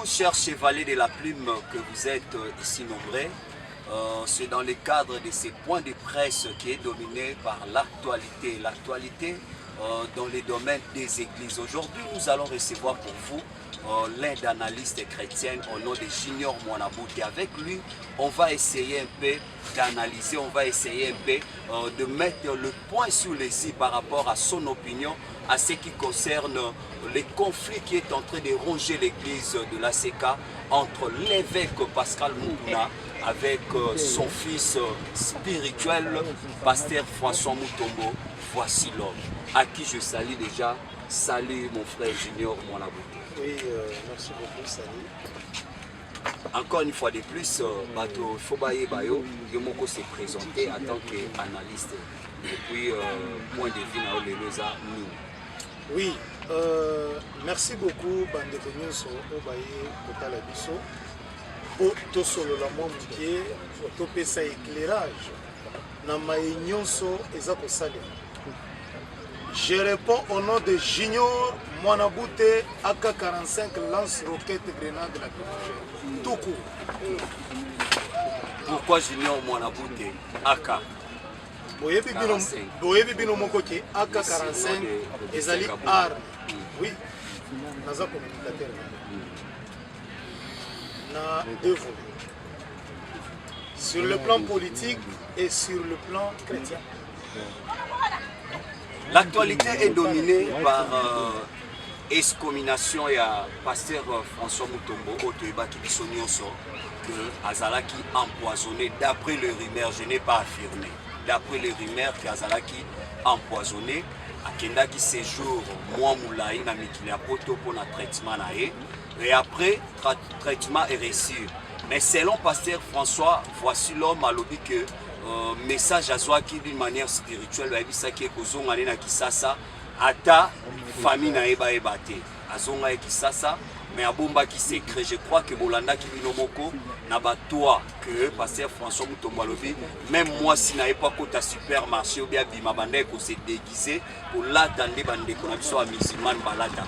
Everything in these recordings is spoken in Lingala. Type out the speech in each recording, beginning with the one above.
vous, chers chevaliers de la plume, que vous êtes ici nombreux. C'est dans le cadre de ces points de presse qui est dominé par l'actualité. L'actualité dans les domaines des églises. Aujourd'hui, nous allons recevoir pour vous l'un d'analystes chrétiens au nom de Junior Mwanabouté. Avec lui, on va essayer un peu d'analyser, on va essayer un peu de mettre le point sur les i par rapport à son opinion, à ce qui concerne les conflits qui est en train de ronger l'église de la l'ACK entre l'évêque Pascal Moukouna avec son fils spirituel, pasteur François Mutombo. Voici l'homme à qui je salue déjà. Salut mon frère Junior Mwanabouté. Oui, merci beaucoup, salut. Encore une fois de plus, Bato Fobaye Bayo, Yomoko s'est présenté en tant qu'analyste. Et puis, point de vue, Naoleloza, nous. Oui, merci beaucoup, Bandeko Nyonso, Obaye, Kotala Biso. Pour tout solo la moitié, pour tout ça éclairage. Namaye Nyonso, Ezako Salim. Je réponds au nom de Junior Mwanabouté, AK-45, lance-roquette, grenade de la Kipogène. Tout court. Pourquoi Junior Mwanabouté AK? Boyebi Bino Mokoki, AK-45, Ezali arme. Oui, Naza communicateur. Na deux volets. Sur le plan politique et sur le plan chrétien. L'actualité est dominée par excommunication et pasteur François Mutombo, que Azalaki empoisonné d'après le rumeur, je n'ai pas affirmé. D'après les rumeurs que Azalaki empoisonné, Akendaki séjour moi moulaï na mikili ya poto pour un traitement naé et après traitement est reçu. Mais selon pasteur François, voici l'homme à l'objet que message à soi qui d'une manière spirituelle va dire que kozonga na kisasa ata famille na eba ebate azonga e kisasa mais abomba qui secret. Je crois que bolanda ki binomoko na batoa que pasteur François Mutombo lobi même moi si na pas kota supermarché ou bien bima bande ko se déguiser pour l'attendre bande ko na biso a musulman balata.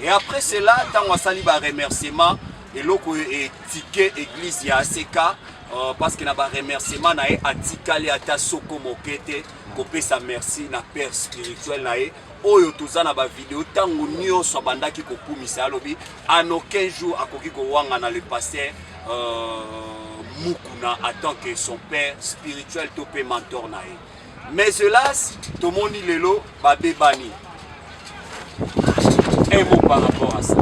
Et après cela tant wasali ba remerciement et loko et ticket église ya ACK parce que na ba remerciement na e atikali ata soko mokete kopesa merci na père spirituel na e oyo toza na ba vidéo tango nyonso bandaki kokumisa alobi en aucun jour akoki ko wanga na le pasteur Mukuna en tant que son père spirituel topé mentor na e. Mais hélas tomoni lelo ba bebani. Un mot par rapport à ça.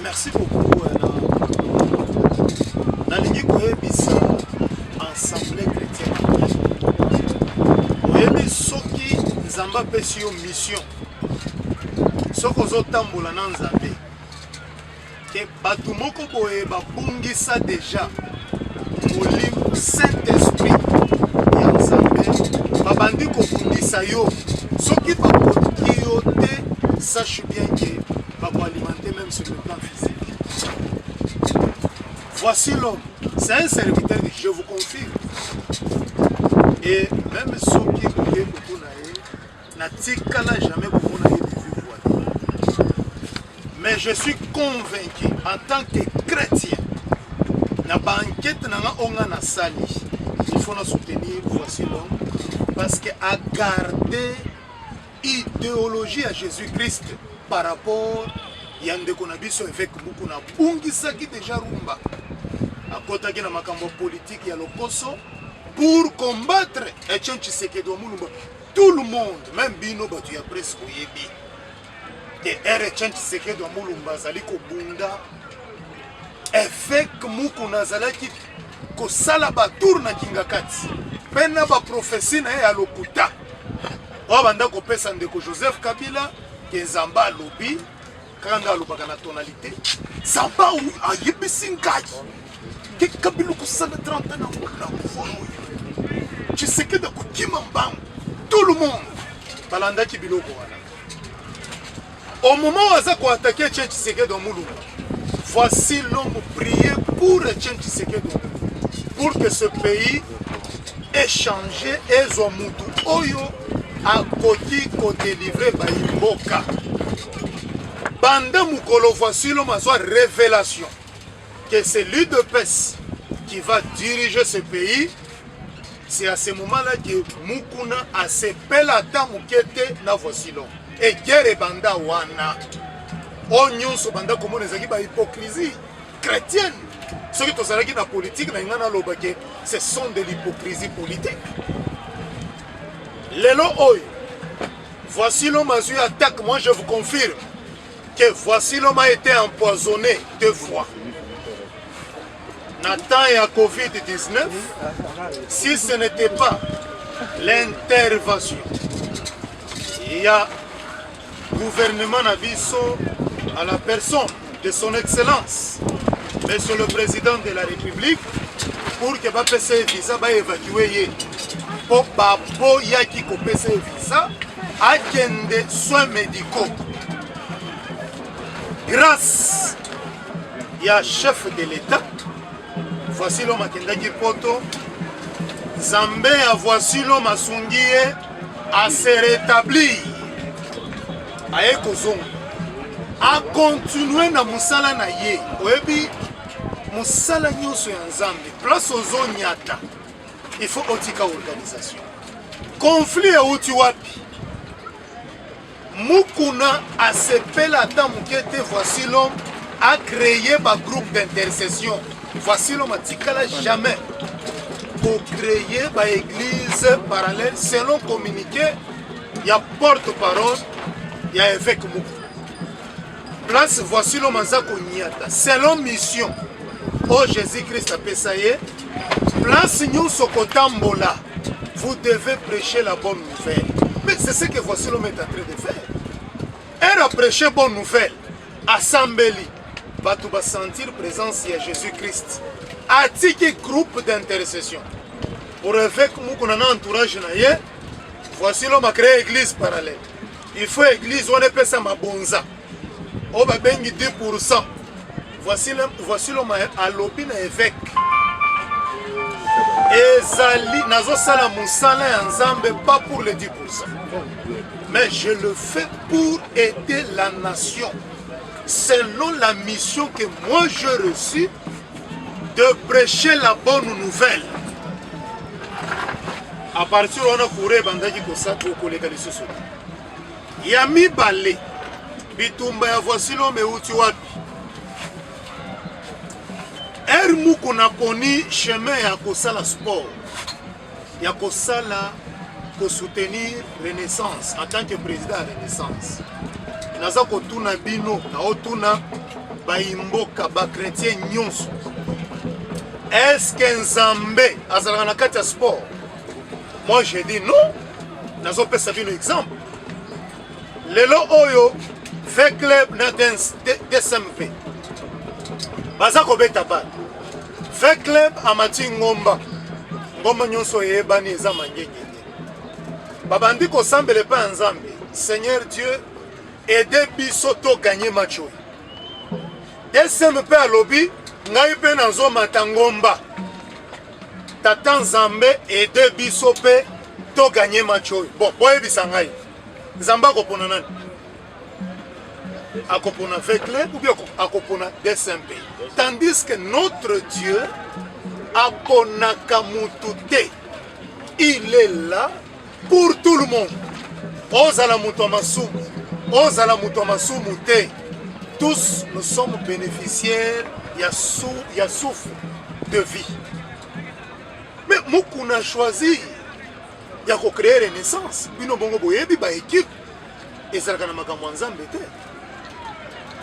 Merci beaucoup. Nalingi koyebisa assemblée chrétienne. Oyebi soki Nzamba pesi yo mission. Soko ozotambola na Nzambe. Ke bato moko boye babungisa déjà Molimo Saint-Esprit ya Nzambe. Babandi kobundisa yo. Soki bakoki yo te, sache bien que va alimenter même sur le plan physique. Voici l'homme, c'est un serviteur que je vous confirme. Et même ceux qui n'a jamais mais je suis convaincu en tant que chrétien, na banquette na sali, il faut nous soutenir. Voici l'homme, parce qu'à garder idéologie à Jésus-Christ par rapport à Yande Konabiso avec beaucoup na bungisa qui déjà rumba à côté de la makambo politique ya lokoso pour combattre Etienne Tshisekedi Mulumba. Tout le monde, même Bino Batu ya presque yebi que Etienne Tshisekedi Mulumba zali ko bunda avec Mukuna zalaki ko sala ba tour na kingakati pena ba prophétie na ya lokuta o banda ko pesa ndeko Joseph Kabila ke Zamba lobi quand alobaka na tonalité Zamba ayebisi ngai ke Kabila ko sala 30 ans na pouvoir tu sais que de kokima mbangu tout le monde balanda ki biloko wana au moment où aza ko attaquer Etienne Tshisekedi Mulumba. Voici l'homme prier pour Etienne Tshisekedi pour que ce pays ait changé et Zomutu Oyo a koti ko délivrer ba imboka banda mukolo voici l'homme a soit révélation que c'est l'UDPS qui va diriger ce pays. C'est à ce moment-là que Mukuna a sepelé à Tamukete na voici l'homme. Et guerre banda wana. Onyon so banda comme les équipes hypocrisie chrétienne. Ceux qui sont dans la politique, ce sont de l'hypocrisie politique. Lelo Oy, voici l'homme a eu attaque. Moi je vous confirme que voici l'homme a été empoisonné 2 fois. Nathan et à Covid-19, si ce n'était pas l'intervention, il y a gouvernement Nabiso à la personne de son excellence, Monsieur le Président de la République, pour que ce visa soit évacué. Pour que yaki ce visa à des soins médicaux. Grâce à chef de l'État, voici l'homme à Kendaki Poto, Zambé a voici l'homme à Sungié à se rétablir. A Ekozong. A continuer na musala na ye. Oebi musala nyoso ya Nzambe. Place aux onyata. Il faut otika organisation. Conflit ya uti wapi. Mukuna a sepela ata mukete voici l'homme a créé un groupe d'intercession. Voici l'homme a tikala jamais pour créer une église parallèle selon communiqué. Il y a porte-parole, il y a évêque Mukuna. Place voici l'homme a konyata. Selon mission, oh Jésus-Christ a pessaye. Place nous sokotambola. Vous devez prêcher la bonne nouvelle. Mais c'est ce que voici l'homme est en train de faire. Elle a prêché bonne nouvelle. Assemblée. Tu vas sentir présence de Jésus-Christ. Attique groupe d'intercession. Pour évêque nous un entourage, voici l'homme a créé église parallèle. Il faut église, on appelle ça ma bonza. On va bengi 10%. Voici l'homme à l'opine évêque. Ezali, nazo sala musala ya Nzambe pas pour les 10%. Mais je le fais pour aider la nation. Selon la mission que moi j'ai reçue de prêcher la bonne nouvelle. À partir de là, on a bandaki kosato koleka lisusu. Yami balé. Bitumba ya voici l'homme euti wapi. Mukuna poni chemin ya kosala sport. Ya kosala ko soutenir Renaissance en tant que président de Renaissance. Naza kotuna bino na otuna ba imboka ba chrétien nyonso. Est-ce que Nzambe azalaka na kati ya sport? Moi je dis non. Nazo pesa bino exemple. Lelo oyo fait club na DSMP. Baza kobeta bal. Fait club amati ngomba. Ngomba nyonso yebani eza mangenge. Babandi ko sambele pa Nzambe. Seigneur Dieu, aidez biso to gagner match. DSMP a lobby ngai pe nazo matangomba. Tata Nzambe aidez biso pe to gagner match. Bon, boye bisangai. Nzamba ko pona nani? Akopona avec club ou bien akopona DSMP. Tandis que notre Dieu aponaka mutute. Il est là pour tout le monde. Ozala mutomasumu, ozala mutomasumu te. Tous nous sommes bénéficiaires ya souffle de vie. Mais Mukuna choisi ya ko créer Renaissance. Bino bongo boyebi ba équipe ezalaka na makambo Nzambe te.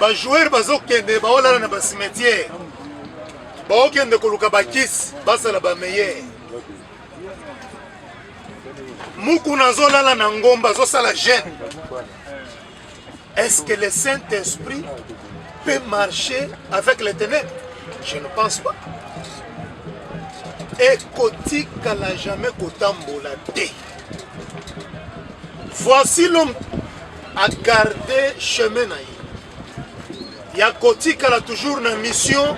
Les joueurs bazokende baolala na basimetière baokende koluka bakisi basala bameilleur Mukuna azolala na ngomba azosala jeune. Est-ce que le Saint-Esprit peut marcher avec les ténèbres? Je ne pense pas. Et kotika la jamais kotambola te. Voici l'homme a gardé chemin na ye. Ya kotika la toujours na mission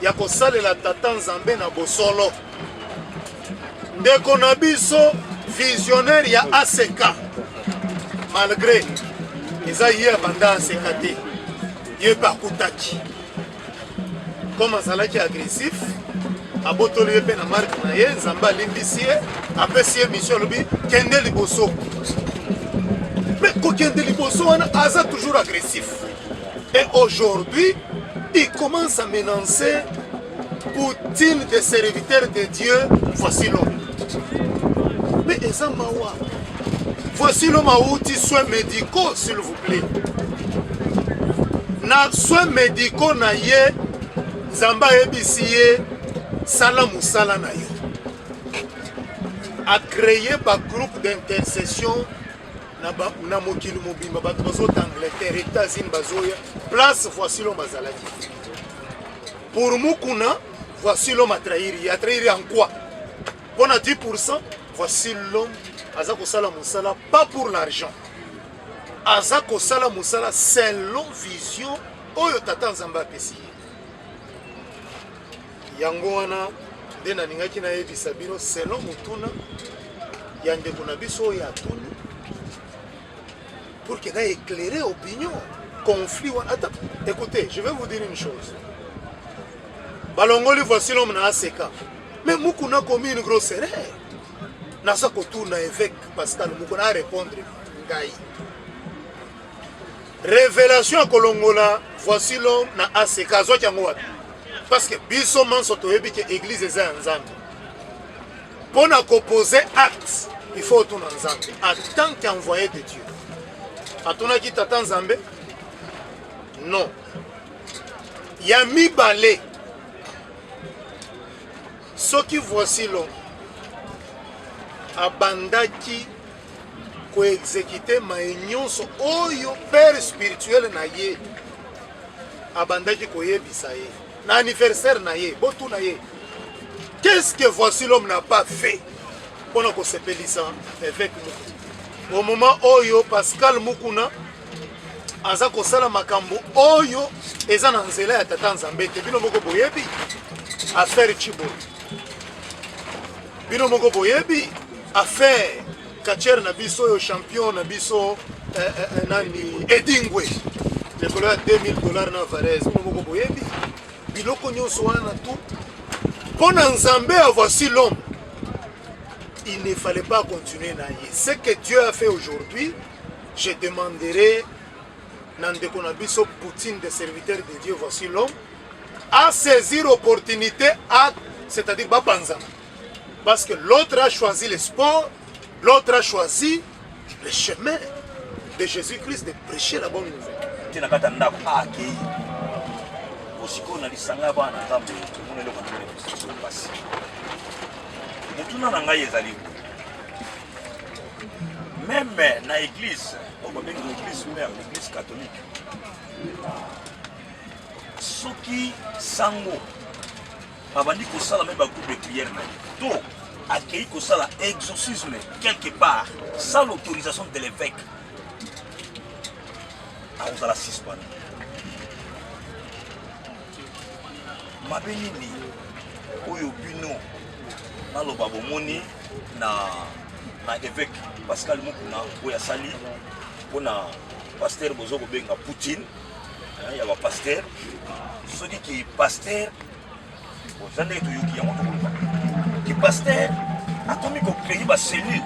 ya kosale la tata Nzambe na bosolo. Ndeko na biso visionnaire ya ACK. Malgré eza hier banda ACK te. ye bakutaki comme azalaki agressif abotoli ye mpe na marke na ye nzambe alimbisi ye apesi ye mission alobi kende liboso mais kokende liboso wana aza toujours agressif et aujourd'hui il commence à menacer Poutine des serviteurs de Dieu. Voici l'homme. Mais eza mawa. Voici l'homme à outil soins médicaux, s'il vous plaît. Na soins médicaux na ye Zamba ebisiye sala musala na yo. A créé un groupe d'intercession na mokili mobimba bato bazo d'Angleterre, États-Unis bazoya place voici l'homme azalaki. Pour Mukuna, voici l'homme à trahir. Il a trahi en quoi? On a 10%, voici l'homme Azako Sala Moussala, pas pour l'argent. Azako Sala Moussala, selon vision, Oyo Tata Nzamba Pessi. Yangoana, Dena Ningaki na Ebi Sabino, selon Mutuna, Yande Kunabiso et Atuni, pour qu'il ait éclairé l'opinion, conflit. Attends, écoutez, je vais vous dire une chose. Balongoli, voici l'homme na ACK. Mais Mukuna a commis une grosse erreur. Nasa kotourna évêque Pascal Mukuna a répondre Ngai. Révélation à Kolongola, voici l'homme na ACK. Parce que biso manso toyebi que l'église est en Nzambe. Pour opposer acte, il faut tout en Nzambe. En tant qu'envoyé de Dieu. Atona ki tata Nzambe? Non. Yami balé. Ce qui voici l'homme abandaki ko exécuter ma union so oyo père spirituel na ye abandaki ko yebisa ye na anniversaire na ye botu na ye. Qu'est-ce que voici l'homme n'a pas fait pour nous sepelisa avec nous au moment oyo Pascal Mukuna aza ko sala makambo oyo eza na nzela ya tata Nzambe te bino moko boyebi affaire Chibo. Bino moko boyebi affaire Kacher na biso yo champion na biso nani Edingwe le dollar $2000 na Varese bino moko boyebi biloko nyonso wana tout pona Nzambe a voici l'homme. Il ne fallait pas continuer na ye. Ce que Dieu a fait aujourd'hui, je demanderai Nandeko na biso Poutine des serviteurs de Dieu voici l'homme à saisir l'opportunité c'est-à-dire Bapanza. Parce que l'autre a choisi le sport, l'autre a choisi le chemin de Jésus-Christ de prêcher la bonne nouvelle. Même dans l'église, l'église mère, l'église catholique, ceux qui sango, abandi kosala même groupe de prière, donc accueillir kosala exorcisme quelque part sans l'autorisation de l'évêque. À vous à la suspendre. Ma bénini, oyo bino, na lo babomoni na évêque Pascal Mukuna, oya sali, on a pasteur Bozoko Benga Poutine, il y a un pasteur, celui qui est pasteur, vous avez tout qui est pasteur, a commis qu'on crée une cellule.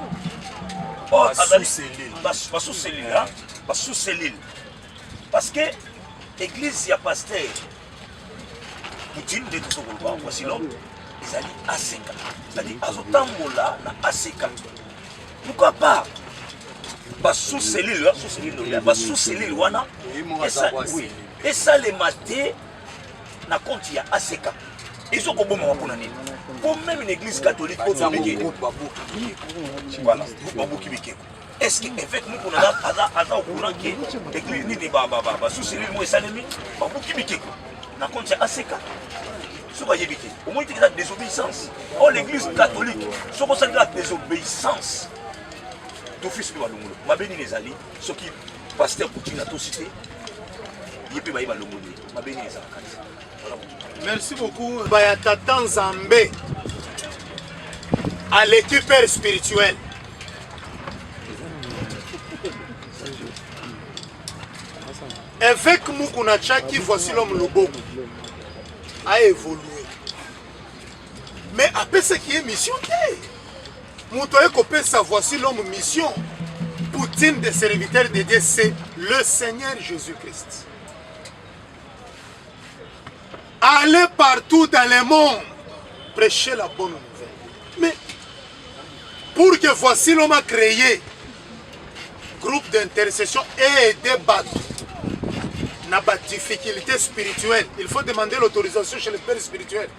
Oh, sous-cellule, sous-cellule. Parce que l'église, il y a pasteur, Poutine, de tout ce qu'on voit, voici l'homme, ils allaient à 5 ans. C'est-à-dire, à ce temps-là, à 5 ans. Pourquoi pas? Sous-cellule, sous-cellule, wana. Et ça, les matés, na compte, il y a ACK. Ils ont beaucoup de nini. Pour même une église catholique, voilà, est-ce que l'évêque nous a au courant que l'église ni des sous-cellule, moi et Salemi, na compte, il y a ACK. Ce qu'on y éviter. Au moins, il y a des désobéissances. Oh, l'église catholique, ce qu'on s'appelle la désobéissance. D'office, ma béni les alliés, ceux qui pasteur Poutine a tout cité, il peut y avoir le monde. Ma béni les alliés. Merci beaucoup. Bayatatan Nzambe à l'équipe spirituelle. Évêque Mukuna Tchaki, voici l'homme Loboko, a évolué. Mais après ce qui est mission, Moutoye Kopé, sa voici l'homme mission. Poutine des serviteurs de Dieu, c'est le Seigneur Jésus-Christ. Allez partout dans le monde, prêcher la bonne nouvelle. Mais pour que voici l'homme a créé groupe d'intercession et débat n'a pas de difficulté spirituelle, il faut demander l'autorisation chez le père spirituel.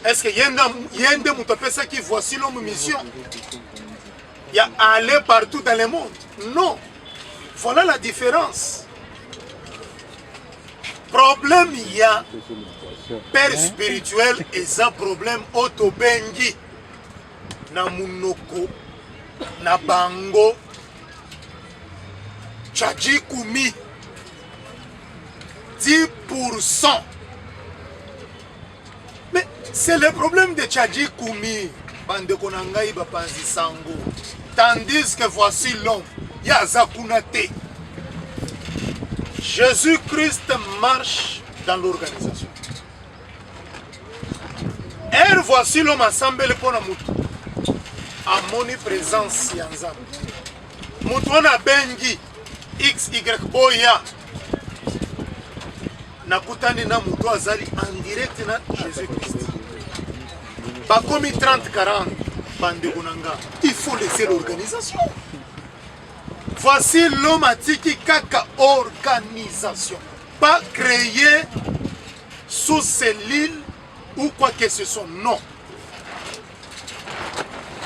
Est-ce qu'il y a un de qui voici l'homme mission? Il y a aller partout dans le monde. Non. Voilà la différence. Problème, il y a père spirituel et ça problème autobengi. Na munoko, na bango, tchadji koumi, 10%. Mais c'est le problème de Tchadji Koumi. Bande konangai bapanzi sango. Tandis que voici l'homme, Yazakunate. Jésus-Christ marche dans l'organisation. Et voici l'homme assemblé pour la moutou. À mon présence, Yanzam. Moutouana Bengi, XY Boya. Nakutani na moutou azali en direct na Jésus-Christ. Bakomi 30-40, bande Gunanga. Il faut laisser l'organisation. Voici l'homme atiki kaka organisation. Pas créer sous cellule ou quoi que ce soit. Non.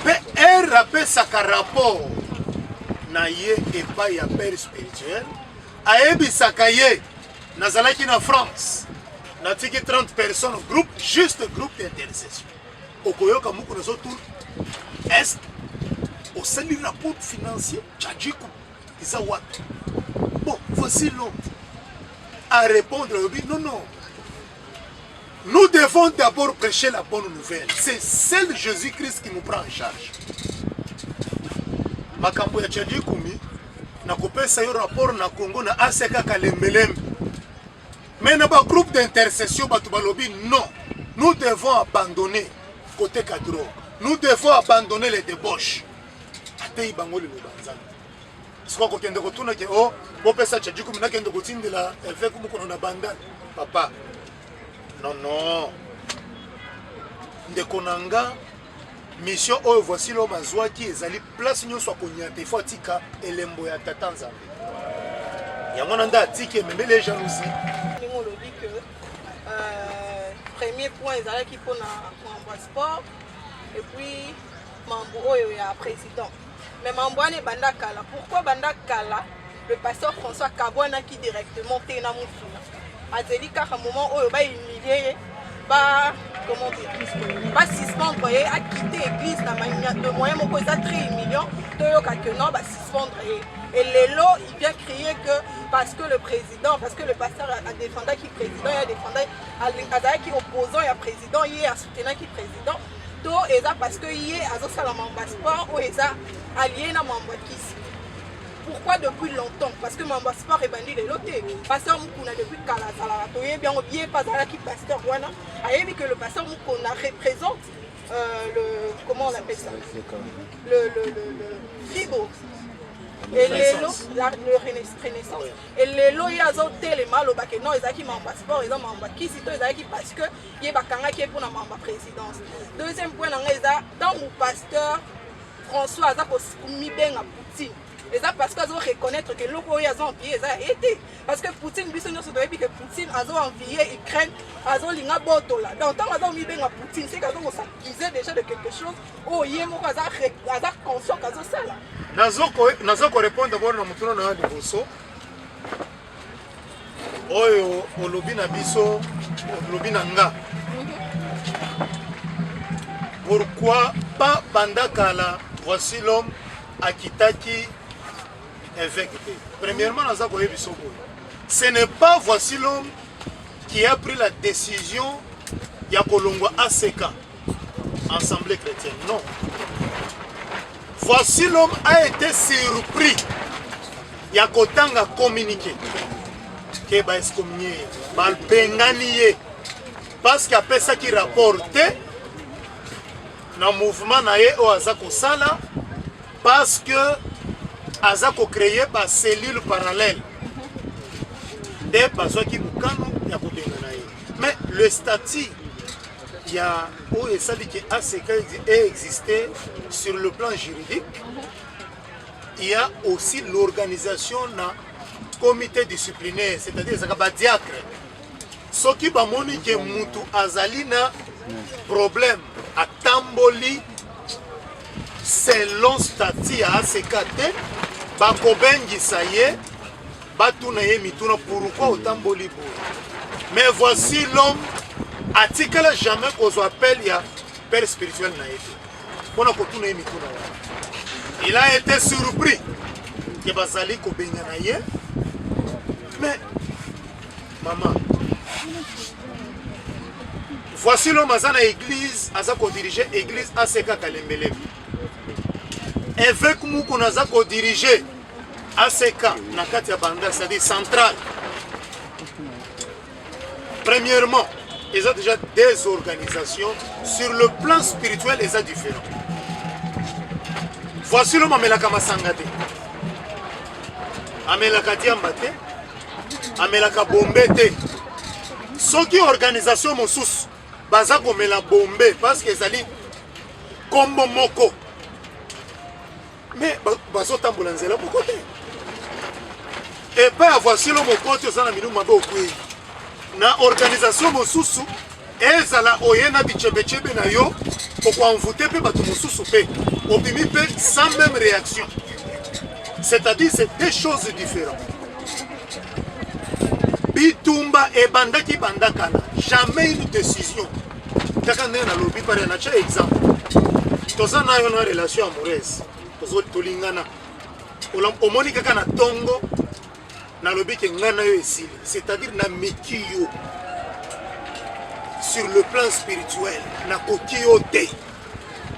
Mais un rappel sa rapport na ye et pas ya père spirituel. Aebi sakaye nazalaki na France. Natiki 30 personnes groupe, juste groupe d'intercession. Okoyoka muko na zotu. Est au sein du rapport financier Tchadjikou. Bon, voici l'homme à répondre. Non, non. Nous devons d'abord prêcher la bonne nouvelle. C'est celle de Jésus-Christ qui nous prend en charge. Makambo ya Tchadji Koumi, na kopesa yo rapport na Congo na ACK Kalembelembe. Mais na ba groupe d'intercession Batubalobi, non. Nous devons abandonner côté cadre. Nous devons abandonner les débauches. Atei bango le banzana. Soit qu'on kende kotuna ke oh bopesa Tchadji Koumi na kende kotindela évêque mukono na bandana. Papa. Non, non. Ndekonanga mission oyo voici l'homme azwa qui ezali place nyonso akonyata ifo atika elembo ya tata nzambe. Yango nanda atiki même les jalousies. On le dit que premier point ezalaki mpona mambo sport et puis mambo oyo ya président. Mais mambo ane banda kala. Pourquoi banda kala? Le pasteur François Kabwana qui directement te na mufuna. Azeli kaka moment oyo ba humilier ba comment dire ba suspendre a quitter l'église na manière de moyen moko ça très humiliant toyoka que non ba suspendre et lelo il vient crier que parce que le président parce que le pasteur a défendu qui président il a défendu azali qui opposant il a président il a soutenu qui président to eza parce que il est azo sala mamba sport ou eza allié na mamba kisi. Pourquoi depuis longtemps? Parce que Mamba Sport est banni de l'autre. Pasteur Mukuna depuis Kalazala, bien oublié pas qui pasteur Wana. A vu que le pasteur Mukuna représente le comment on appelle ça? Le fibo. Et les lots, le renaissance. Et les lots, il y a des mal au bac non, ils ont qui Mamba Sport, ils ont Mamba qui c'est eux qui parce que il y a Bakanga qui est pour la Mamba présidence. Deuxième point dans mon pasteur François Azako Mibenga Poutine. Et ça parce qu'ils ont reconnaître que l'eau ils ont envié ça a été parce que Poutine bisous nous savons que Poutine a envié Ukraine a linga boto là dans temps ils ont mis bien à Poutine c'est qu'ils ont s'accuser déjà de quelque chose oh yemo a conscient qu'ils ont ça là nazoko répondre d'abord na mutuno na liboso oyo olobi na biso olobi na nga pourquoi pas bandakala voici l'homme à Kitaki évêque. Premièrement, ce n'est pas voici l'homme qui a pris la décision Yakolongwa ACK, Assemblée chrétienne. Non. Voici l'homme a été surpris. Yakotanga communiqué. ke baexcommunié ye balbengani ye parce que apesaki rapport te na mouvement na ye oyo aza kosala parce que aza kocreye bacellule parallèle nde bazwaki mokano ya kobengana ye. Mais le statut il y a où et ça dit que ACK existé sur le plan juridique. Il y a aussi l'organisation na comité disciplinaire, c'est-à-dire ça va diacre. Ce qui va montrer que mutu azali na problème à tamboli selon statut à ACK ba kobengi ça y est ba tuna ye mituna pourquoi au tamboli pour. Mais voici l'homme atikala jamais qu'on appelle ya père spirituel na été. Il a été surpris que bazali ko bengana ye. Mais maman, voici l'homme azana église, azako diriger église ACK Kalembele. Évêque mou qu'on azako diriger ACK na kati ya banda, c'est-à-dire centrale. Premièrement, ils ont déjà des organisations sur le plan spirituel et ça différent. Voici le Mamelaka Masangate, Amelaka Diambate, Amelaka Bombete. Ce qui est organisation Moussous, Bazako Mela Bombe, parce que ça dit Kombo Moko. Mais Bazo Tambulanzela, pourquoi? Et pas voici le Moko, tu as mis Mabo Koué. Na organisation mosusu ezala oyena bichebechebe na yo pourquoi envoûter pe bato mosusu pe obimi pe sans même réaction, c'est-à-dire c'est deux choses différentes. Bitumba et bandaki bandakana jamais une décision kaka na lobi par un exemple toza na yo na relation amoureuse tozo tolingana omoni kaka na tongo na lobi ke ngana yo esili, c'est-à-dire na mekiyo sur le plan spirituel na kokiyo te.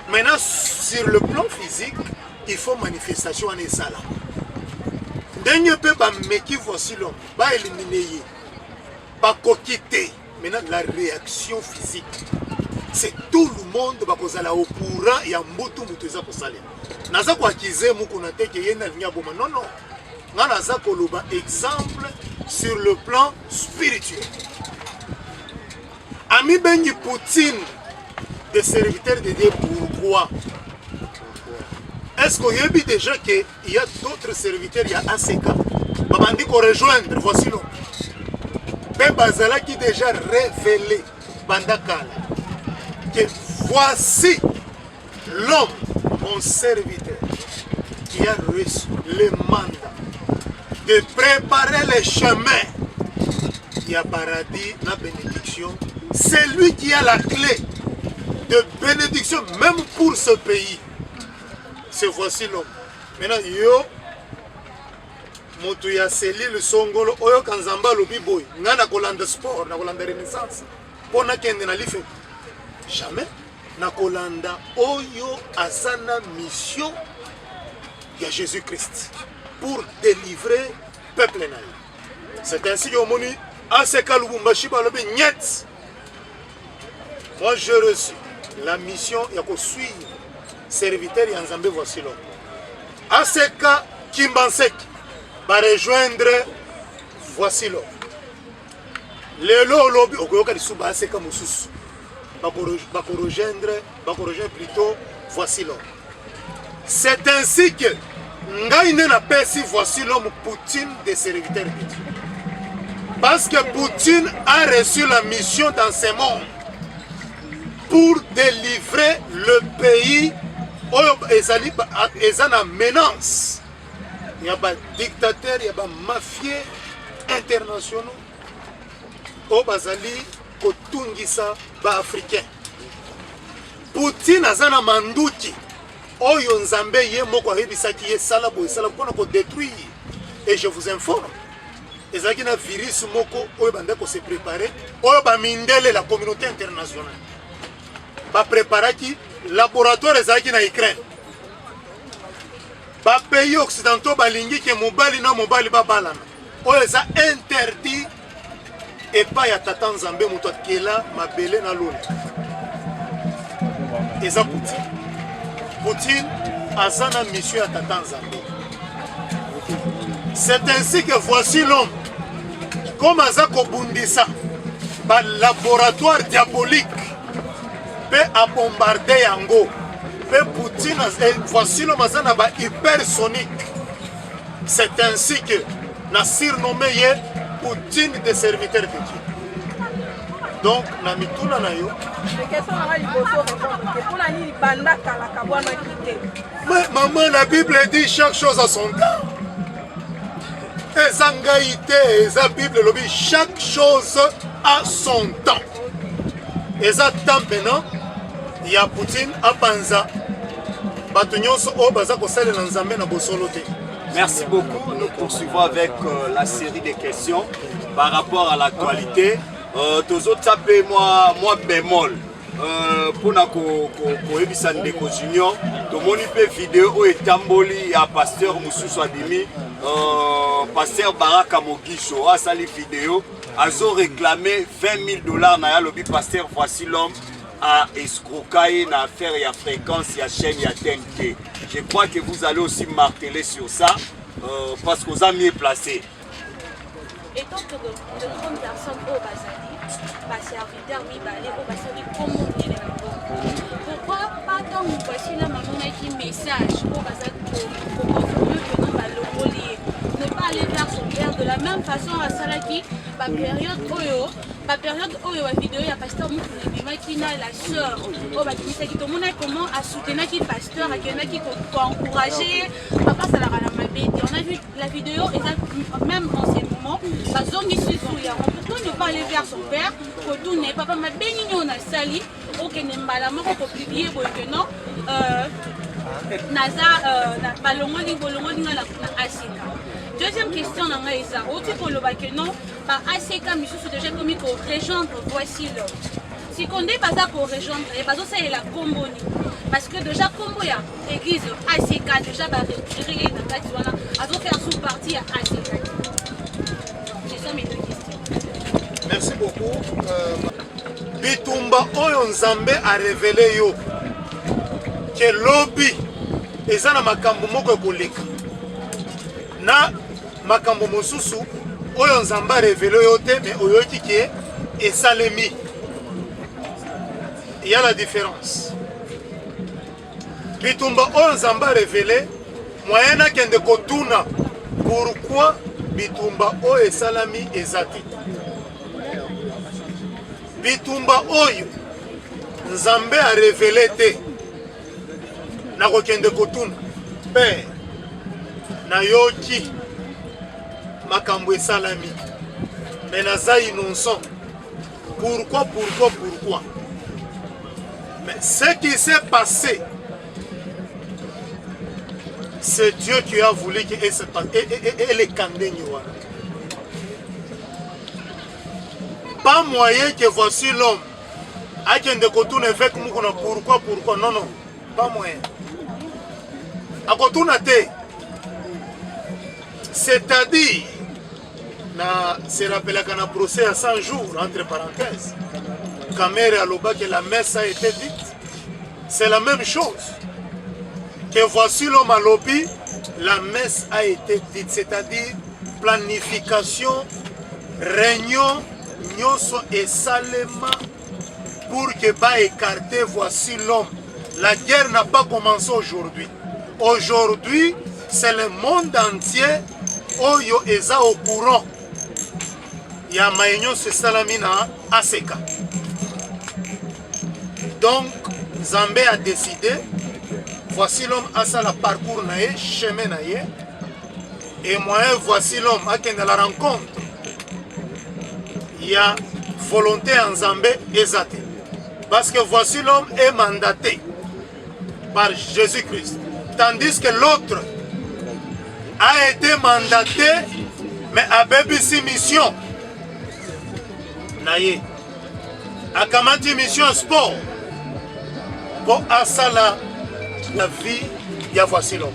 Maintenant sur le plan physique il faut manifestation en esala ndenge pe ba meki voici l'homme ba éliminer ba kokite. Maintenant la réaction physique c'est tout le monde ba kozala au courant ya mbutu mutu eza kosala naza ko akize muku na te ke yena nya boma non non. Naza koloba exemple sur le plan spirituel. Ami Bengi Poutine, des serviteurs de Dieu, pourquoi? Est-ce qu'on y a vu déjà qu'il y a d'autres serviteurs, il y a ACK? On dit qu'on rejoindre, voici l'homme. Ben Bazala qui déjà révélé, Bandakala, que voici l'homme, mon serviteur, qui a reçu le mandat de préparer les chemins. Il y a paradis, la bénédiction. C'est lui qui a la clé de bénédiction, même pour ce pays. C'est voici l'homme. Maintenant, yo, moto ya seli le songolo, oyo kanzamba lobi boy. Ngana kolanda sport, na kolanda renaissance. Pona kende na life. Jamais. Na kolanda oyo azana mission de Jésus-Christ pour délivrer le peuple. C'est ainsi que moni ACK Lubumbashi balobi niet. Moi j'ai reçu la mission ya ko suivre serviteur ya Nzambe voici l'homme. ACK Kimbansek va rejoindre voici l'homme. Lelo lobi okoyoka lisuba ACK mosusu. Va rejoindre plutôt voici l'homme. C'est ainsi que Ngaïne n'a pas si voici l'homme Poutine des serviteurs de Dieu. Parce que Poutine a reçu la mission dans ce monde pour délivrer le pays. Il y a une menace. Il y a des dictateurs, il y a des mafieux internationaux. Au Bazali, Kotungisa, Africain. Poutine a un mandouki. Oyo Nzambe ye moko ayebisaki ye sala boye sala pona ko détruire. Et je vous informe, ezaki na virus moko oyo banda ko se préparer, oyo ba mindele la communauté internationale. Ba préparaki laboratoire ezaki na Ukraine. Ba pays occidentaux balingi ke mobali na mobali ba balana. oyo eza interdit epai ya tata nzambe moto akela mabele na loni eza Poutine. Poutine aza na mission ya tata nzambe. C'est ainsi que voici l'homme comme aza kobundisa ba laboratoire diabolique pe a bombardé yango pe Poutine voici l'homme aza na ba hypersonique. C'est ainsi que na surnommé ye Poutine des serviteurs de Dieu. Donc na mituna na yo mais maman, la Bible dit chaque chose à son temps. Et la Bible dit chaque chose à son temps. Et ça temps maintenant, il y a Poutine à Panza. Merci beaucoup. Nous poursuivons avec la série de questions par rapport à l'actualité. Tozo tapé moi bémol. Pour na ko ebisa ndeko junior to moni pe vidéo et tamboli ya pasteur Mususu Adimi pasteur Baraka Mogisho a sali vidéo azo réclamé $20,000 na ya lobi pasteur voici l'homme a escroqué na affaire ya fréquence ya chaîne ya TNT. Je crois que vous allez aussi marteler sur ça parce que vous avez mieux placé. Et donc de grandes personnes au Bazali, serviteurs, oui, au Bazali, comment il est pourquoi pas tant nous voici là maintenant qui message au Bazali pour confirmer que nous allons relier, ne pas aller vers son père de la même façon à Salaki, ma période où la vidéo il y a pasteur Moukoulibima qui n'a la soeur au Bazali qui tout le monde comment à soutenir qui pasteur à qui pour encourager papa ça la on a vu la vidéo et même en ces moments la zone ici pourquoi ne pas aller vers son père pour tout n'est papa ma béni on a sali aucun emballement pour publier que non naza balongoli na asika. Deuxième question dans Maïsa au pour le que non par asika monsieur déjà commis pour rejoindre voici là si qu'on n'est pas ça pour rejoindre et pas ça est la combo parce que déjà combo ya église asika déjà va retirer dans la voilà à faire sous partie à asika. C'est ça mes deux questions. Merci beaucoup. Bitumba oyo Nzambe a révélé yo que lobby eza na makambo moko ekoleka na makambo mosusu oyo Nzambe a révélé yo te mais oyo ki esalemi. Il y a la différence. Bitumba oyo Nzambe a révélé moyena kende kotuna pourquoi bitumba oyo esalami ezati. Bitumba oyo Nzambe a révélé te na kokende kotuna pe na yoki makambo esalami mais naza innocent. Pourquoi mais ce qui s'est passé c'est Dieu qui a voulu que les candés. Pas moyen que voici l'homme à qui ne retourne avec pourquoi non pas moyen à retourner c'est-à-dire se rappelle qu'un procès à 100 jours entre parenthèses Kamere Aloba que la messe a été dite, c'est la même chose que voici l'homme à lobby la messe a été dite, c'est-à-dire planification réunion et Salema pour que va écarter voici l'homme. La guerre n'a pas commencé aujourd'hui. Aujourd'hui, c'est le monde entier Oyo Eza au courant. Il y a Maïnyo se Salamina ACK. Donc, Zambé a décidé, voici l'homme à ça la parcours naïe, chemin naïe. Et moi, voici l'homme à qui la rencontre. Il y a volonté en Zambé exaté. Parce que voici l'homme est mandaté par Jésus-Christ. Tandis que l'autre a été mandaté, mais a BBC mission. Naïe. A Kamati mission sport. Pour Asala, la vie, il y a voici l'homme.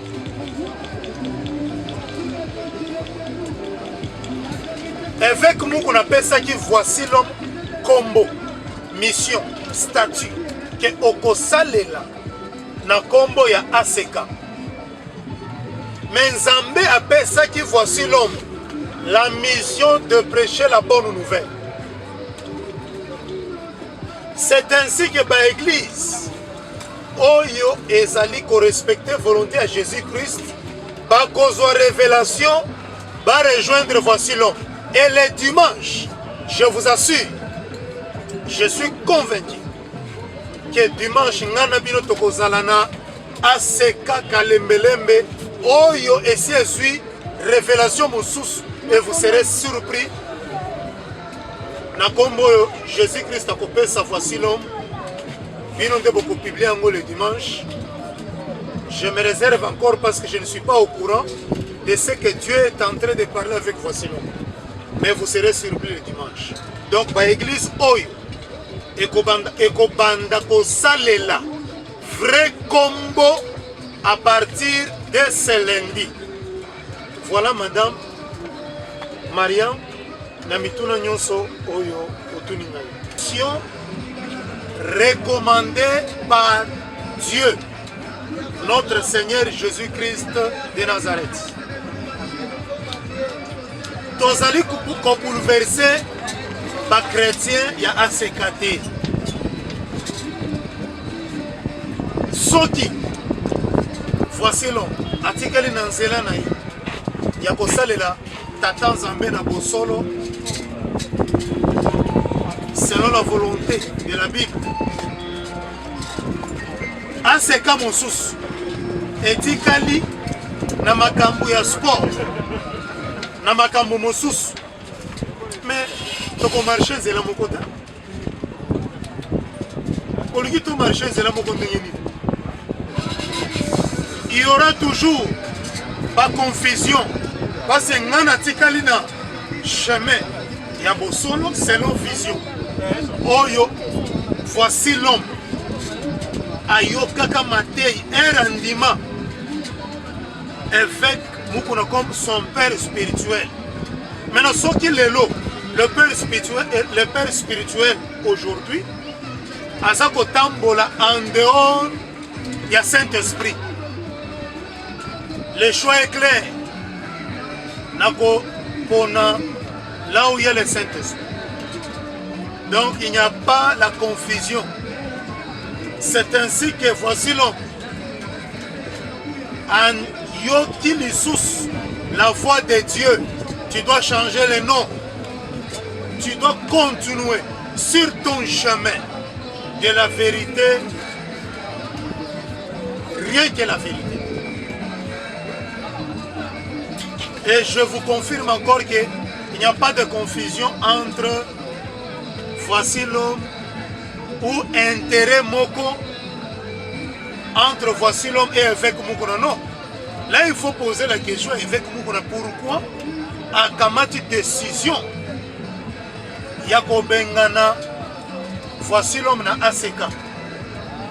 Évêque Moukouna appelle ça qui voici l'homme combo, mission, statut, que okosalela na combo ya ACK. Mais Nzambe appelle ça qui voici l'homme, la mission de prêcher la bonne nouvelle. C'est ainsi que l'église, Oyo ezali ko respecter volonté à Jésus-Christ, ba kozwa révélation, ba rejoindre voici l'homme. Et les dimanches, je vous assure, je suis convaincu que dimanche ngana bino tokozalana ACK Kalembelembe Oyo esui révélation mosusu et vous serez surpris. Na kombo Jésus-Christ a coupé sa voici l'homme. Bino nde beaucoup publié en le dimanche. Je me réserve encore parce que je ne suis pas au courant de ce que Dieu est en train de parler avec voici l'homme. Mais vous serez surpris le dimanche. Donc, par l'église Oyo, Ekobanda Kosalela, vrai combo à partir de ce lundi. Voilà, madame Mariam, Namituna Nyonso Oyo Otuningayo. Mission recommandée par Dieu, notre Seigneur Jésus-Christ de Nazareth. Tozali ko bouleverser ba chrétien ya ACKT. Soki voici l'homme article na nzela na ye ya kosalela tata Nzambe na bosolo selon la volonté de la Bible. ACK mosusu etikali na makambo ya sport na makambo mosusu, mais toko marché zela mokota koliki to marché zela mokonde ngeni. Il y aura toujours pas confusion parce que ngana tikali na chemin ya bosolo selon vision. Oyo voici l'homme ayokaka matei un rendement avec Moukouna comme son père spirituel. Maintenant, ce qui est le père spirituel aujourd'hui, à sa tambola en dehors, il y a Saint-Esprit. Le choix est clair. Nako pona là où il y a le Saint-Esprit. Donc il n'y a pas la confusion. C'est ainsi que voici l'homme. En Yoki Lissus, la voix de Dieu, tu dois changer le nom. Tu dois continuer sur ton chemin de la vérité, rien que la vérité. Et je vous confirme encore qu'il n'y a pas de confusion entre voici l'homme ou intérêt moko entre voici l'homme et évêque Moukouna. Non. Là, il faut poser la question à évêque Moukouna. Pourquoi à Kamati décision Yako Bengana voici l'homme na ACK.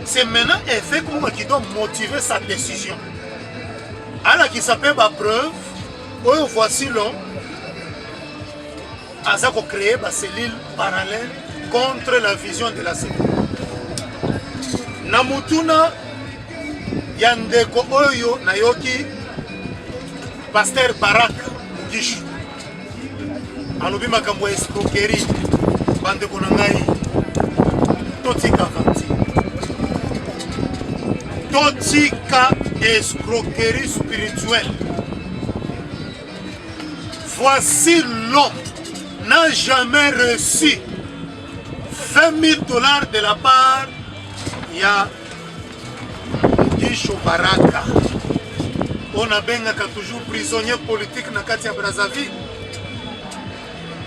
C'est maintenant évêque Moukouna qui doit motiver sa décision. Alors qui s'appelle ma preuve, où voici l'homme a créé une cellule parallèle contre la vision de la sécurité. Namutuna Yandeko Oyo Nayoki Pasteur Barak Mugishu Alobi makambo escroquerie bandeko na ngai totika vanti totika escroquerie spirituelle. Voici l'homme n'a jamais reçu 20 000 $ de la part ya Mugisho Baraka. On a toujours prisonnier politique na kati ya Brazzaville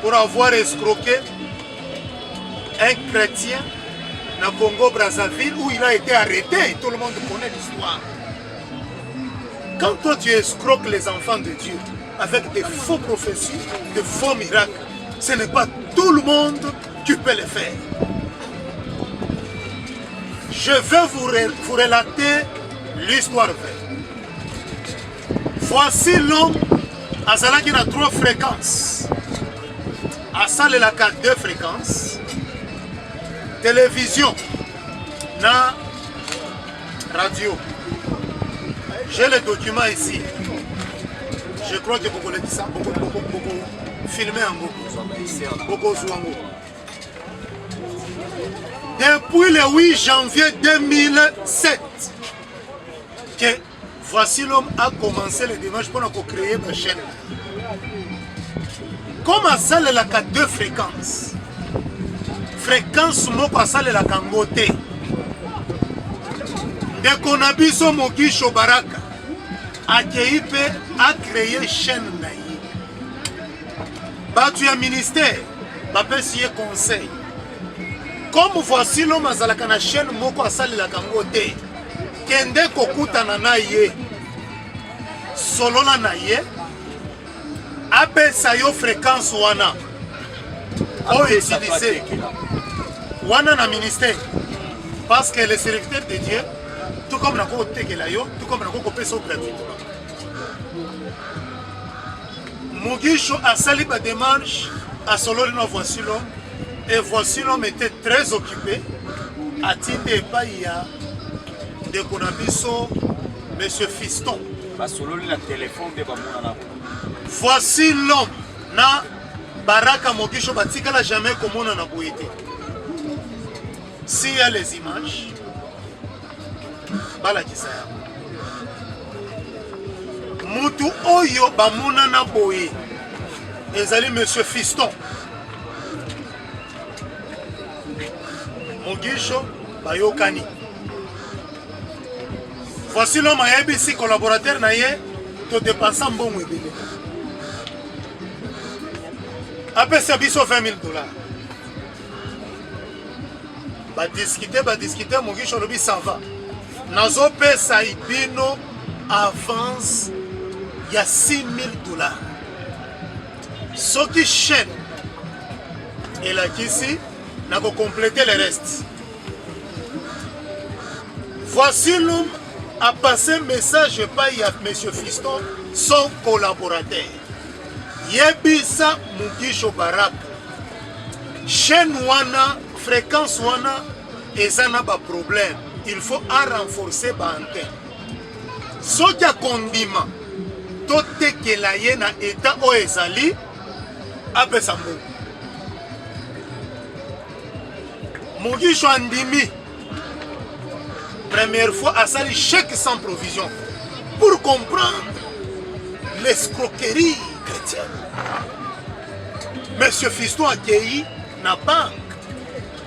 pour avoir escroqué un chrétien na Congo Brazzaville où il a été arrêté. Tout le monde connaît l'histoire. Quand toi tu escroques les enfants de Dieu avec des faux prophéties, de faux miracles, ce n'est pas tout le monde qui peut le faire. Je vais vous relater l'histoire vraie. Voici l'homme Azalaki na 3 fréquences. asalelaka 2 fréquences, télévision na radio. J'ai les documents ici. Je crois que beaucoup de ça, beaucoup filmé en beaucoup. Depuis le 8 janvier 2007, que Voici l'homme a commencé les démarches pour créer ma chaîne. Comme ça, il y a 2 fréquences. Fréquence moko asale la kangote. De konabiso Mogisho Baraka akeipe a créé chaîne naïe. Batu ya ministère, bapesi ye conseil. Comme voici l'homme azalaka na chaîne moko asale la kangote. Kende kokutana na ye. Solola na ye. Apesa yo fréquence wana. O utiliser. Wana na ministère. Parce que les serviteurs de Dieu, tout comme na kote ke la yo, tout comme na kote pesa gratuitement. Mogisho a sali ba démarche à Sololi na voici l'homme. Et voici l'homme était très occupé. Atinde pa ya de Konabiso, Monsieur Fiston. Voici l'homme na Baraka Mogisho Batika la jamais comme on en a bouillé. S'il y a les images, bala kisaya. Mutu oyo bamuna na boye. Ezali Monsieur Fiston. Mogisho bayokani. Voici l'homme à ABC collaborateur naïe, tout dépensant bon mobile. Après ça, il 20 000 $. Bah discuter, mon guichon le ça va. Nazo pesa ibino avance, il y a 6 000 $. Ce qui chaîne, et là ici, n'a pas complété le reste. Voici l'homme a passé un message par M. Fiston, son collaborateur. Yebisa Mogisho Baraka. Chaîne wana, fréquence wana, et ça n'a pas de problème. Il faut renforcer l'antenne. Ce qui a condiment, tout ce qui est dans l'état où ezali, après ça Mogisho andimi. Première fois à salir chèque sans provision pour comprendre l'escroquerie chrétienne. Monsieur Fiston a accueilli la banque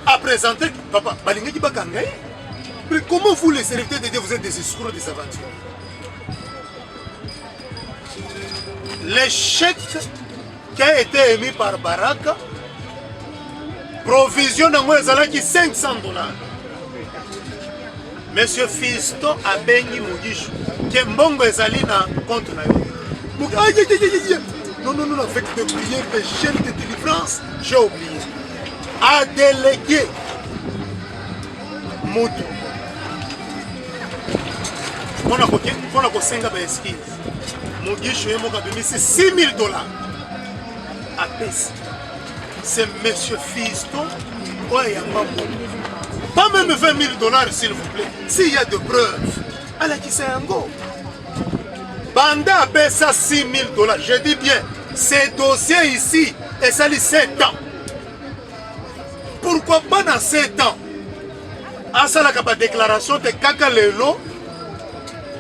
a présenté papa Balingaki Bakangaï. Mais comment vous les serviteurs de Dieu vous êtes des escrocs des aventures? Le chèque qui a été émis par Baraka provision dans moi qui 500 $. Monsieur Fiston a béni Mogisho. Que mbongo ezali na contre na yo. Non, avec de prières, de chaînes de délivrance, j'ai oublié. A délégué Moutou. On a senga ba esquisse. Mogisho yemo kabimi c'est 6 000 $. À Pessi. C'est Monsieur Fiston. Ouais, pas même 20 000 $, s'il vous plaît. S'il y a de preuves, à la Kisayango. Banda appelle ça 6 000 $. Je dis bien, ces dossiers ici, et ça les 7 ans. Pourquoi pas dans 7 ans? À ça, la déclaration de Kaka Lelo,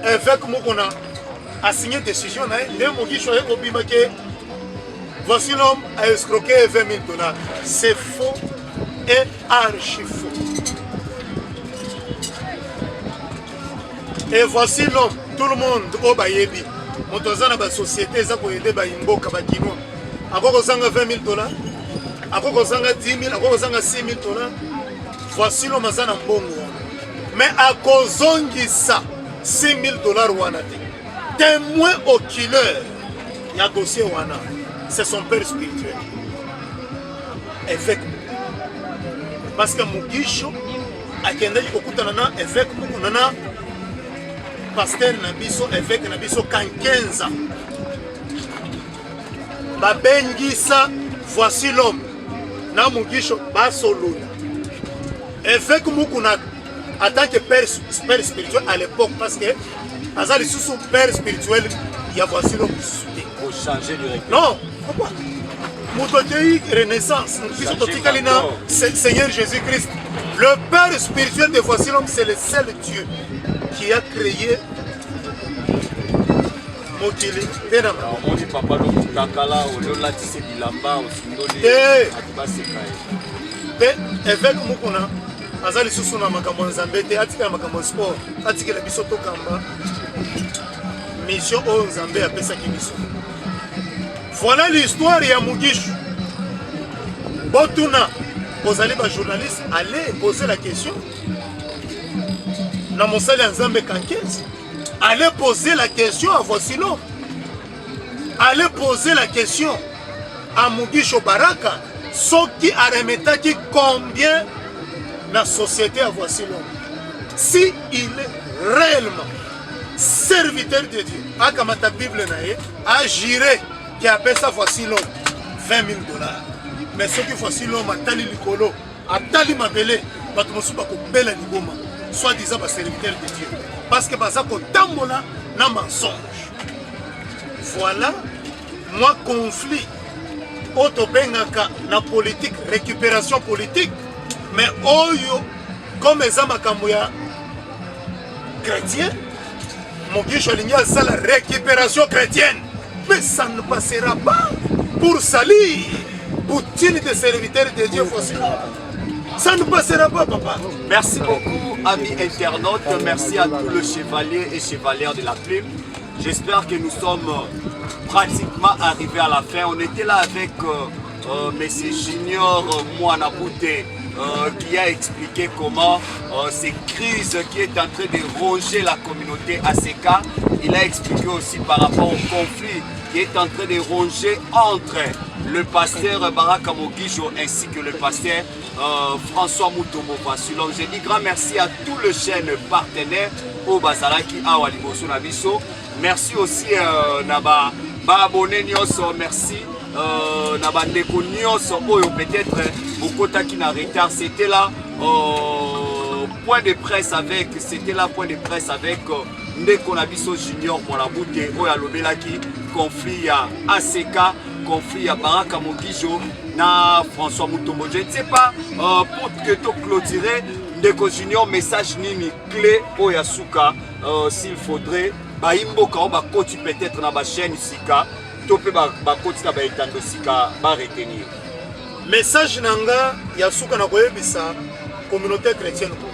avec moi qu'on a signé décision, voici l'homme a escroqué 20 000 $. C'est faux et archi faux. Et voici l'homme, tout le monde au Bayebi. Montozana ba société za ko aider ba imboka ba kino. Akoko zanga 20 000 $, akoko zanga 10 000, akoko zanga 6 000 $. Voici l'homme azana mbongo. Mais akozongisa 6 000 $ wana te. Témoin oculaire. Ya dossier wana. C'est son père spirituel. Avec parce que Mogisho akenda kokutana na avec mukunana pasteur Nabiso, évêque Nabiso, quand 15 ans. Babengisa, voici l'homme na Mugisho Basolola. Évêque Mukuna en tant que père spirituel à l'époque, parce que Azali sous son père spirituel, il y a voici l'homme. Pour changer le recteur. Non, pourquoi? Moutotei Renaissance, Seigneur Jésus-Christ. Le père spirituel de voici l'homme, c'est le seul Dieu qui a créé Mokili. On dit papa le Kakala, on l'a tissé du lamba, on s'indole. Évêque Mukuna, Azali sous son amakambo Nzambete, atika makambo sport, atika la biso tokamba. Mission au Nzambé a pesa kibiso. Voilà l'histoire de Mugisho. Botuna, vous allez les journalistes, allez poser la question. Dans mon salaire Nzambé Kankez, allez poser la question à voici l'homme. Allez poser la question à Mugisho Baraka. Ce qui a remis combien la société à voici l'homme. Si il est réellement serviteur de Dieu, à Kamata Bible a juré qui appelle ça voici l'homme 20 000 $. Mais ce qui voici l'homme a tali likolo, a tali mabele, batumosuba ko bela ligoma, soit disant serviteur de Dieu. Parce que ça ko tambola na mensonge. Voilà, moi conflit, autobengaka na politique, récupération politique, mais oyo comme les amakamboya chrétien. Mugisho aligné à la récupération chrétienne. Mais ça ne passera pas pour salir Poutine des serviteurs de Dieu. Ça ne passera pas, papa. Merci beaucoup, amis internautes. Merci à tous les chevaliers et chevalières de la plume. J'espère que nous sommes pratiquement arrivés à la fin. On était là avec M. Junior Mouanabouté, qui a expliqué comment ces crises qui est en train de ronger la communauté ACK. Il a expliqué aussi par rapport au conflit qui est en train de ronger entre le pasteur Baraka Mugisho ainsi que le pasteur François Mutombo Vasulon. Je dis grand merci à tous les chaînes partenaires au Bazalaki Awa Liboso Nabiso. Merci aussi Naba abonné Nyonso, merci Naba Ndeko Nyonso Oyo peut-être Bokota qui n'a retard. C'était là point de presse avec Ndeko Nabiso Junior Mouanabouté Oyo Alobelaki conflit à ACK, conflit à Baraka Mugisho na François Mutombo. Je ne sais pas pour que tu clôturer Ndeko Junior message nini clé Oyo Asuka s'il faudrait baimboka on va continuer peut-être dans ma chaîne Sika topé ba continuer ba etando Sika ba retenir message nanga ya suka na koyebisa communauté chrétienne ko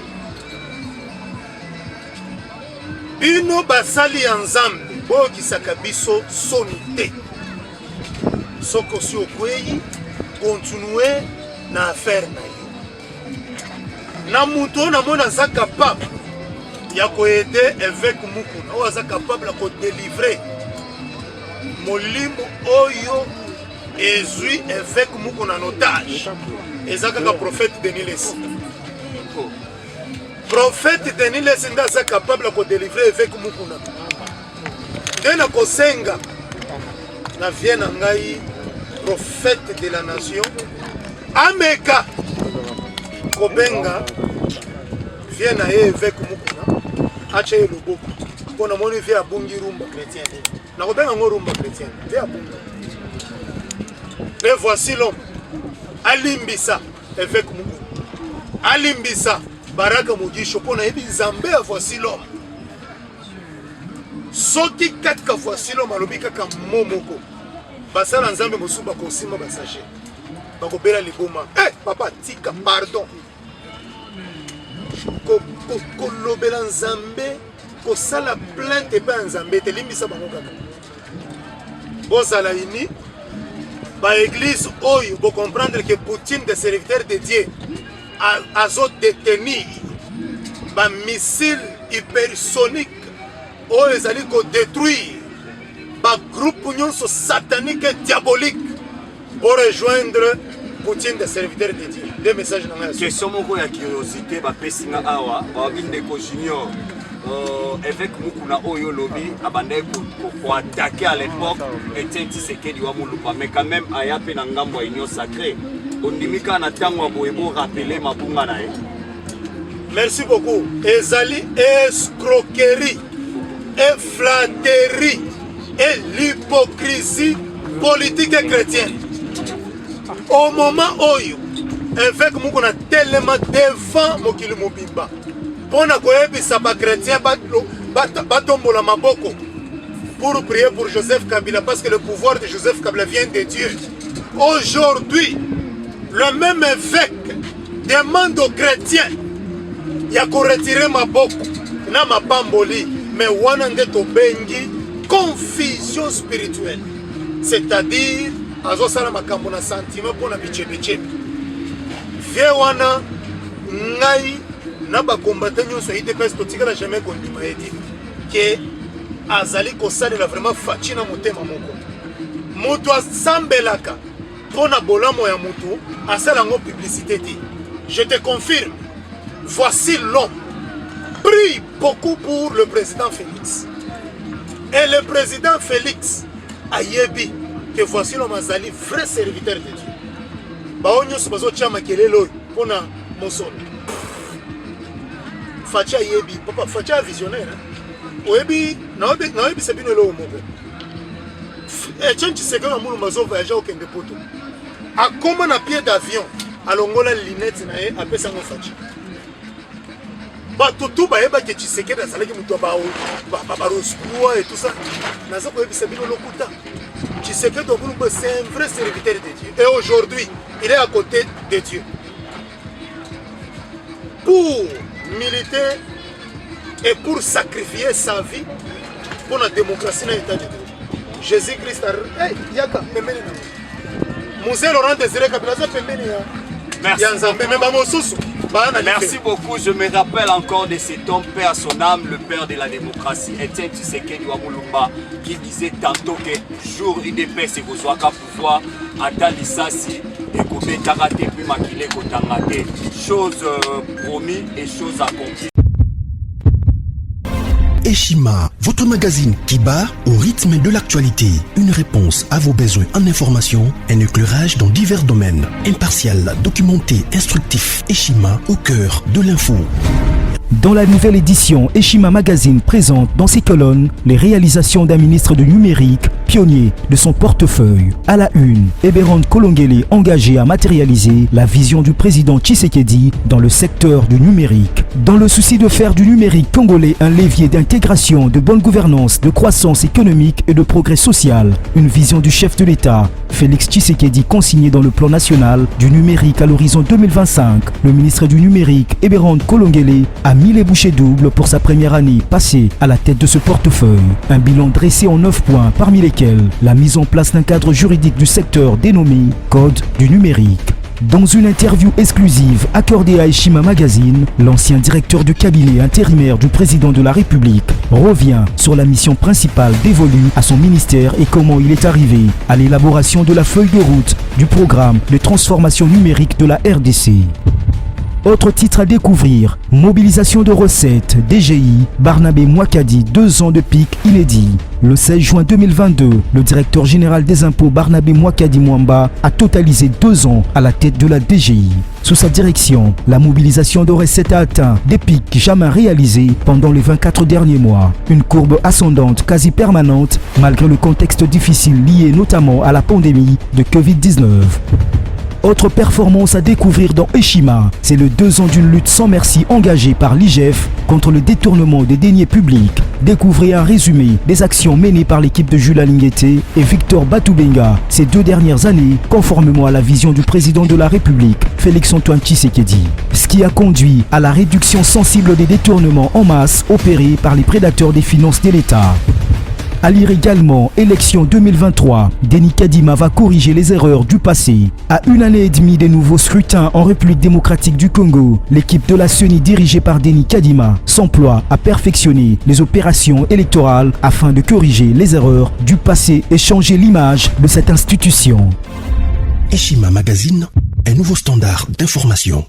bino basali ya Nzambe boyokisaka biso soni te soko si okwei continuer na affaire na yo na mutu na mona za capable ya koede évêque Mukuna oyo aza capable ko délivrer molimo oyo ezui évêque Mukuna en otage eza kaka prophète Denis Lesi. Prophète Denis Lesi nda aza capable ko délivrer évêque Mukuna nde na kosenga na vie na ngai prophète de la nation ameka kobenga vie na ye évêque Mukuna acha ye loboko mpona moni vie abungi rumba chrétien na kobenga ngo rumba chrétien vie abungi et voici l'homme alimbisa évêque Mukuna alimbisa Baraka Mugisho mpona yebi Nzambe ya voici l'homme soki katika voici l'homme alobi kaka momoko basala Nzambe mosuba kosima basache bakobela liboma papa tika pardon kolobela Nzambe kosala plainte epai ya Nzambe telimbisa bango kaka bozala ini baéglise oyo bocomprendre que Poutine des serviteurs de Dieu azo détenir bamissile hypersonique oyo ezali kodétruire bagroupe nyonso satanique et diabolique pour rejoindre Poutine des serviteurs de Dieu. Deux messages dans la question moko ya curiosité bapesinga awa babindeko Junior évêque Mukuna Oyo Lobby abandé pour attaquer à l'époque Etienne Tshisekedi wa Mulumba, mais quand même aya pe na ngambo ya union sacrée ondimika na tango boyebo rappeler mabunga na ye. Merci beaucoup. Ezali escroquerie et flatterie et l'hypocrisie politique et chrétienne. Au moment où évêque Mukuna tellement devant mokili mobimba pour na koyebisa ba chrétien batombola maboko pour prier pour Joseph Kabila parce que le pouvoir de Joseph Kabila vient de Dieu. Aujourd'hui, le même évêque demande aux chrétiens ya ko retirer maboko na mapamboli, mais wana nde tobengi confusion spirituelle, c'est-à-dire azosala makambo na sentiment pona bichebechebe vie wana ngai na bakombata nyonso IDPS totikala jamais kondima edi ke azali kosalela vraiment faci na motema moko moto asambelaka mpona bolamo ya moto asala yango publicité te. Je te confirme, voici l'homme prie beaucoup pour le président Félix et le président Félix ayebi que voici l'homme azali vrai serviteur de Dieu. Bao nyonso bazotia makelele oyo mpona mosolo faci ayebi papa faci a visionnaire oyebi naoyebisa bino eloko moko Etienne Tshisekedi na Mulumba azovoyage okende poto akoma na pied d'avion alongola linete na ye apesango faci bato tu bayebaki Tshisekedi azalaki moto barosploi et tout ça naza koyebisa bino lokuta Tshisekedi au Mulumba c'est un vrai serviteur de Dieu et aujourd'hui il est à côté de Dieu pour militer et pour sacrifier sa vie pour la démocratie dans l'état de Dieu. Jésus-Christ a dit, yaka pembeni na Mzee Laurent Désiré Kabila za pembeni ya Nzambe memba mosusu. Merci beaucoup, je me rappelle encore de cet homme, paix à son âme, le père de la démocratie, Etienne Tshisekedi wa Mulumba, qui disait tantôt que jour IDPS et Kozwaka pouvoir atteint l'issasi et Kobe Tarate puis Makile Kotangate. Chose promis et chose accomplie. Eshima, votre magazine qui bat au rythme de l'actualité. Une réponse à vos besoins en information, un éclairage dans divers domaines. Impartial, documenté, instructif. Eshima au cœur de l'info. Dans la nouvelle édition, Eshima Magazine présente dans ses colonnes les réalisations d'un ministre de numérique, pionnier de son portefeuille. À la une, Eberhard Kolongele engagé à matérialiser la vision du président Tshisekedi dans le secteur du numérique. Dans le souci de faire du numérique congolais un levier d'intégration, de bonne gouvernance, de croissance économique et de progrès social, une vision du chef de l'État, Félix Tshisekedi consignée dans le plan national du numérique à l'horizon 2025. Le ministre du numérique, Eberhard Kolongele, a mis les bouchées doubles pour sa première année passée à la tête de ce portefeuille. Un bilan dressé en 9 points, parmi lesquels la mise en place d'un cadre juridique du secteur dénommé Code du numérique. Dans une interview exclusive accordée à Eshima Magazine, l'ancien directeur du cabinet intérimaire du président de la République revient sur la mission principale dévolue à son ministère et comment il est arrivé à l'élaboration de la feuille de route du programme de transformation numérique de la RDC. Autre titre à découvrir, mobilisation de recettes, DGI, Barnabé Mouakadi, 2 ans de pic inédit. Le 16 juin 2022, le directeur général des impôts Barnabé Mouakadi Mwamba a totalisé 2 ans à la tête de la DGI. Sous sa direction, la mobilisation de recettes a atteint des pics jamais réalisés pendant les 24 derniers mois. Une courbe ascendante quasi permanente malgré le contexte difficile lié notamment à la pandémie de Covid-19. Autre performance à découvrir dans Eshima, c'est le 2 ans d'une lutte sans merci engagée par l'IGF contre le détournement des deniers publics. Découvrez un résumé des actions menées par l'équipe de Jules Alinguete et Victor Batoubenga ces 2 dernières années, conformément à la vision du président de la République, Félix-Antoine Tshisekedi. Ce qui a conduit à la réduction sensible des détournements en masse opérés par les prédateurs des finances de l'État. À lire également, élection 2023, Denis Kadima va corriger les erreurs du passé. À 1 année et demie des nouveaux scrutins en République démocratique du Congo, l'équipe de la CENI dirigée par Denis Kadima s'emploie à perfectionner les opérations électorales afin de corriger les erreurs du passé et changer l'image de cette institution. Eshima Magazine, un nouveau standard d'information.